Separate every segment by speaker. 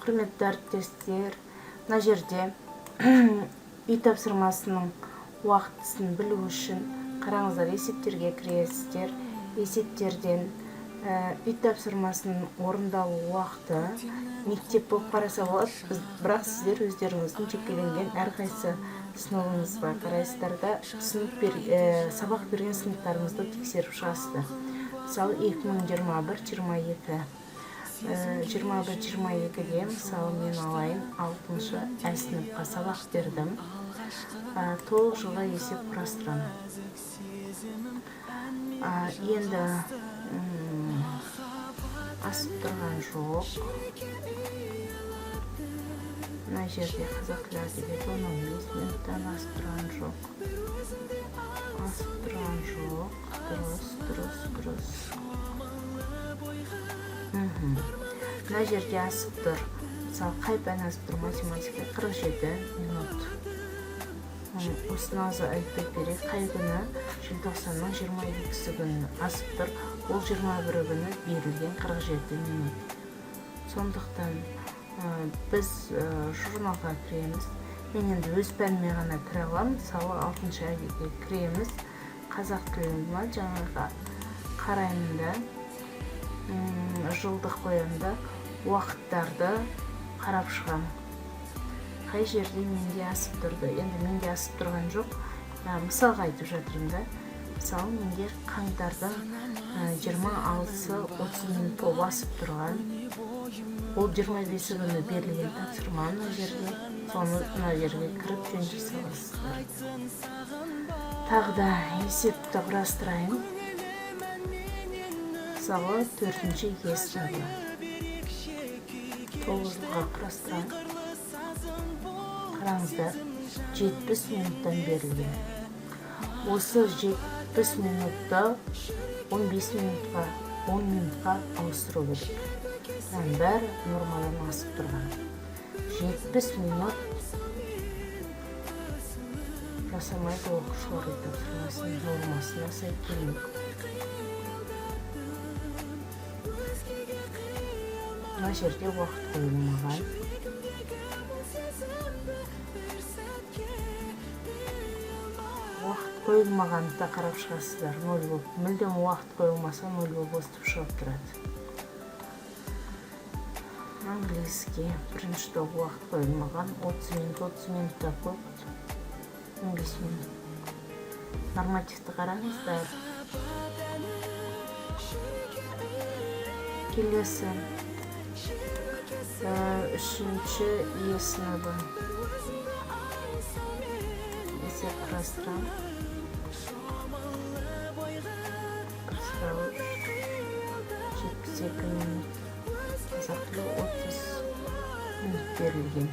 Speaker 1: Құрметті әріптестер, мына жерде үй тапсырмасының уақытысын білу үшін қараңыздар, есептерге кіресіздер. Есептерден үй тапсырмасының орындалу уақыты мектеп болып қараса болады, бірақ сіздер өздеріңіздің жекеленген әрқайсы сыныбыңызға қарайсыздар да сабақ берген сыныптарыңызды тексеріп шығасыздар. Мысалы 2021-22 21-22-де мысалы мен алайын 6-шы Ә сыныпқа сабақ бердім. Толық жылға есеп құрастырамын. Енді асып тұрған жоқ. Мына жерде қазақ тілі әдебиеті 15 минуттан асып тұрған жоқ. Асып тұрған жоқ. Дұрыс. Мына жерде асып тұр. Мысалы, қай пән асып тұр? Математика 47 минут. Осыны азы айтып берейік. Қай күні? Желтоқсанның 22-сі күні асып тұр. Ол 21 күні берілген 47 минут. Сондықтан біз журналға кіреміз. Мен енді өз пәніме ғана кіре аламын. Мысалы 6-шы Әге кіреміз. Қазақ тілін жаңағы қараймын да, жылдық қоямын да, уақыттарды қарап шығамын. Қай жерде менде асып тұрды? Енді менде асып тұрған жоқ. Мысалға айтып жатырмын да. Мысалы, менде қаңтардың 26-30 минут болып асып тұрған. Ол 25 күні берілген тапсырма мына жерге. Соны мына жерге кіріп жөнді саласыздар. Тағы да есепті құрастырайын. Мысалы, 4-ші Е сыныбы. 9 жылға құрастырайын. Қараңыздар, 70 минуттан берілген. Осы 70 минутты 15 минутқа, 10 минутқа ауыстыру керек. Бәрі нормадан асып тұрған. 70 минут жасамайды оқушылар үй тапсырмасының нормасына сай келмейді. Мына жерде уақыт қойылмаған. Уақыт қойылмағанды қарап шығасыздар. 0 болып. Мүлдем уақыт қойылмаса 0 болып өстіп шығып тұрады. Английский. Біріншіде уақыт қойылмаған. 30 минутта көп. 15 минут. Нормативті қараңыздар. Келесі. 3-ші Е сыныбы. Есеп құрастырамын. 72 минут. Қазақ тілі 30 минут берілген.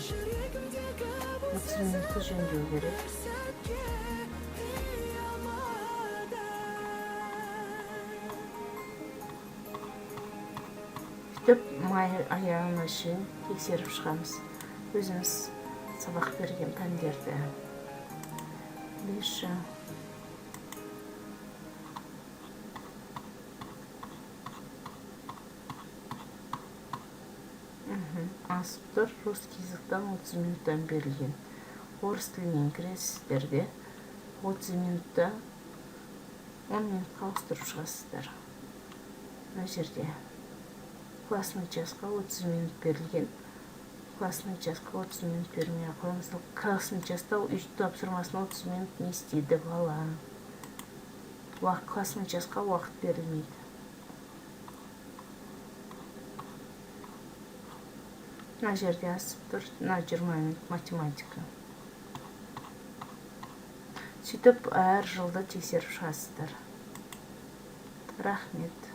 Speaker 1: 30 минутты жөндеу керек. Сөйтіп, май аяғына шейін тексеріп шығамыз. Өзіміз сабақ берген пәндерді. 5-ші. Асып тұр. Русский языктан 30 минуттан берілген. Орыс тілінен кіресіздер де 30 минутта 10 минутқа ауыстырып шығасыздар. Мына жерде классный часқа 30 минут берілген. Классный часқа 30 минут бермей қойыңыз. Классный часта үй тапсырмасына 30 минут не істейді бала. Классный часқа уақыт берілмейді. Мына жерде асып тұр. Мына 20 минут математика. Сөйтіп әр жылды тексеріп шығасыздар. Рахмет.